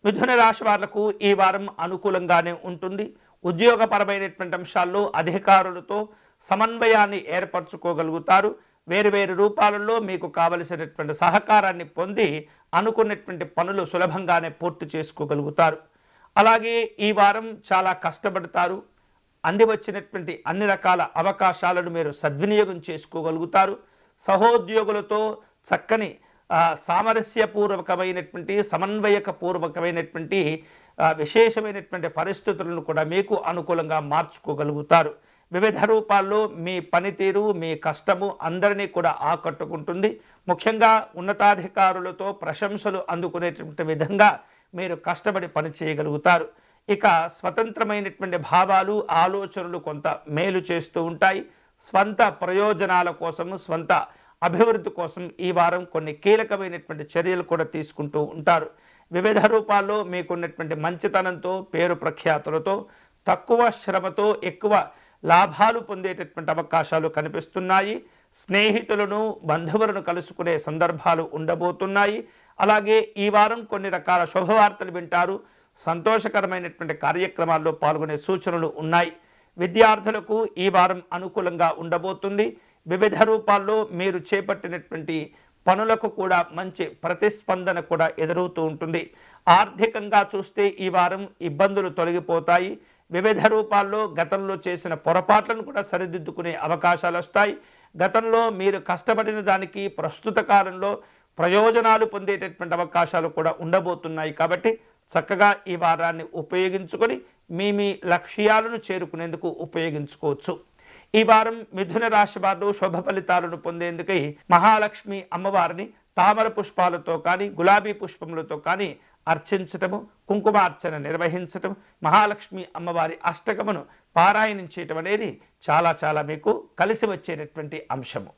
మిథున రాశి వాళ్లకు ఈ వారం అనుకూలంగానే ఉంటుంది. ఉద్యోగపరమైనటువంటి అంశాల్లో అధికారులతో సమన్వయాన్ని ఏర్పరచుకోగలుగుతారు. వేరు రూపాలలో మీకు కావలసినటువంటి సహకారాన్ని పొంది అనుకున్నటువంటి పనులు సులభంగానే పూర్తి చేసుకోగలుగుతారు. అలాగే ఈ వారం చాలా కష్టపడతారు. అంది వచ్చినటువంటి అన్ని రకాల అవకాశాలను మీరు సద్వినియోగం చేసుకోగలుగుతారు. సహోద్యోగులతో చక్కని సామరస్యపూర్వకమైనటువంటి సమన్వయకపూర్వకమైనటువంటి విశేషమైనటువంటి పరిస్థితులను కూడా మీకు అనుకూలంగా మార్చుకోగలుగుతారు. వివిధ రూపాల్లో మీ పనితీరు, మీ కష్టము అందరినీ కూడా ఆకట్టుకుంటుంది. ముఖ్యంగా ఉన్నతాధికారులతో ప్రశంసలు అందుకునేటువంటి విధంగా మీరు కష్టపడి పని చేయగలుగుతారు. ఇక స్వతంత్రమైనటువంటి భావాలు, ఆలోచనలు కొంత మేలు చేస్తూ ఉంటాయి. స్వంత ప్రయోజనాల కోసము, స్వంత అభివృద్ధి కోసం ఈ వారం కొన్ని కీలకమైనటువంటి చర్యలు కూడా తీసుకుంటూ ఉంటారు. వివిధ రూపాల్లో మీకున్నటువంటి మంచితనంతో, పేరు ప్రఖ్యాతులతో, తక్కువ శ్రమతో ఎక్కువ లాభాలు పొందేటటువంటి అవకాశాలు కనిపిస్తున్నాయి. స్నేహితులను, బంధువులను కలుసుకునే సందర్భాలు ఉండబోతున్నాయి. అలాగే ఈ వారం కొన్ని రకాల శుభవార్తలు వింటారు. సంతోషకరమైనటువంటి కార్యక్రమాల్లో పాల్గొనే సూచనలు ఉన్నాయి. విద్యార్థులకు ఈ వారం అనుకూలంగా ఉండబోతుంది. వివిధ రూపాల్లో మీరు చేపట్టినటువంటి పనులకు కూడా మంచి ప్రతిస్పందన కూడా ఎదురవుతూ ఉంటుంది. ఆర్థికంగా చూస్తే ఈ వారం ఇబ్బందులు తొలగిపోతాయి. వివిధ రూపాల్లో గతంలో చేసిన పొరపాట్లను కూడా సరిదిద్దుకునే అవకాశాలు వస్తాయి. గతంలో మీరు కష్టపడిన దానికి ప్రస్తుత కాలంలో ప్రయోజనాలు పొందేటటువంటి అవకాశాలు కూడా ఉండబోతున్నాయి. కాబట్టి చక్కగా ఈ వారాన్ని ఉపయోగించుకొని మీ లక్ష్యాలను చేరుకునేందుకు ఉపయోగించుకోవచ్చు. ఈ వారం మిథున రాశి వారు శుభ ఫలితాలను పొందేందుకై మహాలక్ష్మి అమ్మవారిని తామర పుష్పాలతో కానీ, గులాబీ పుష్పములతో కానీ అర్చించటము, కుంకుమార్చన నిర్వహించటం, మహాలక్ష్మి అమ్మవారి అష్టకమును పారాయణం చేయటం అనేది చాలా మీకు కలిసి వచ్చేటటువంటి అంశము.